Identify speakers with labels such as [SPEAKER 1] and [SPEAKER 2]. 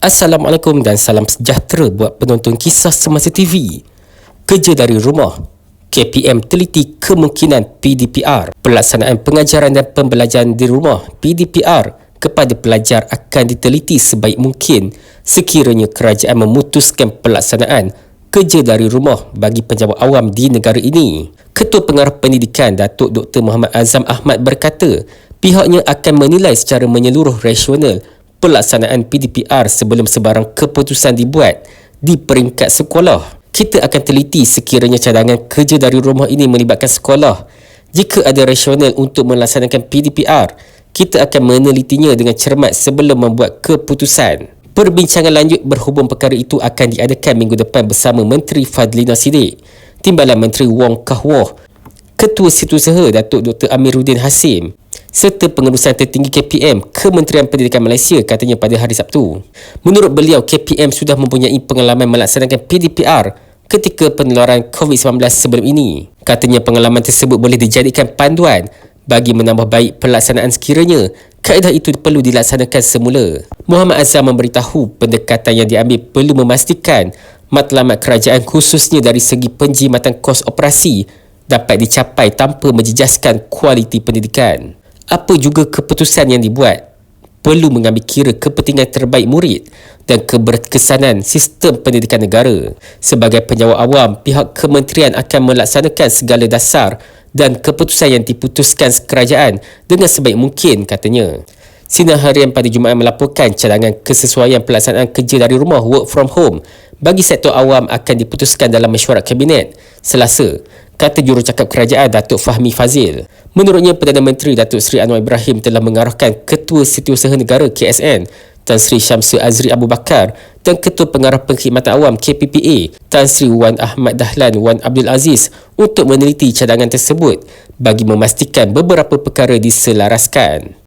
[SPEAKER 1] Assalamualaikum dan salam sejahtera buat penonton Kisah Semasa TV. Kerja dari rumah. KPM teliti kemungkinan PDPR. Pelaksanaan pengajaran dan pembelajaran di rumah PDPR kepada pelajar akan diteliti sebaik mungkin sekiranya kerajaan memutuskan pelaksanaan kerja dari rumah bagi pejabat awam di negara ini. Ketua Pengarah Pendidikan Datuk Dr. Muhammad Azam Ahmad berkata, pihaknya akan menilai secara menyeluruh rasional pelaksanaan PDPR sebelum sebarang keputusan dibuat di peringkat sekolah. Kita akan teliti sekiranya cadangan kerja dari rumah ini melibatkan sekolah. Jika ada rasional untuk melaksanakan PDPR, kita akan menelitinya dengan cermat sebelum membuat keputusan. Perbincangan lanjut berhubung perkara itu akan diadakan minggu depan bersama Menteri Fadlina Siddiq, Timbalan Menteri Wong Kah-Wah, Ketua Setiausaha Datuk Dr. Amiruddin Hasim serta pengurusan tertinggi KPM Kementerian Pendidikan Malaysia, katanya pada hari Sabtu. Menurut beliau, KPM sudah mempunyai pengalaman melaksanakan PDPR ketika penularan COVID-19 sebelum ini. Katanya pengalaman tersebut boleh dijadikan panduan bagi menambah baik pelaksanaan sekiranya kaedah itu perlu dilaksanakan semula. Muhammad Azam memberitahu pendekatan yang diambil perlu memastikan matlamat kerajaan khususnya dari segi penjimatan kos operasi dapat dicapai tanpa menjejaskan kualiti pendidikan. Apa juga keputusan yang dibuat perlu mengambil kira kepentingan terbaik murid dan keberkesanan sistem pendidikan negara. Sebagai penjawat awam, pihak kementerian akan melaksanakan segala dasar dan keputusan yang diputuskan kerajaan dengan sebaik mungkin, katanya. Sinar Harian pada Jumaat melaporkan cadangan kesesuaian pelaksanaan kerja dari rumah work from home bagi sektor awam akan diputuskan dalam mesyuarat Kabinet Selasa, kata jurucakap kerajaan Datuk Fahmi Fazil. Menurutnya, Perdana Menteri Datuk Seri Anwar Ibrahim telah mengarahkan Ketua Setiausaha Negara KSN Tan Sri Syamsul Azri Abu Bakar dan Ketua Pengarah Perkhidmatan Awam KPPA Tan Sri Wan Ahmad Dahlan Wan Abdul Aziz untuk meneliti cadangan tersebut bagi memastikan beberapa perkara diselaraskan.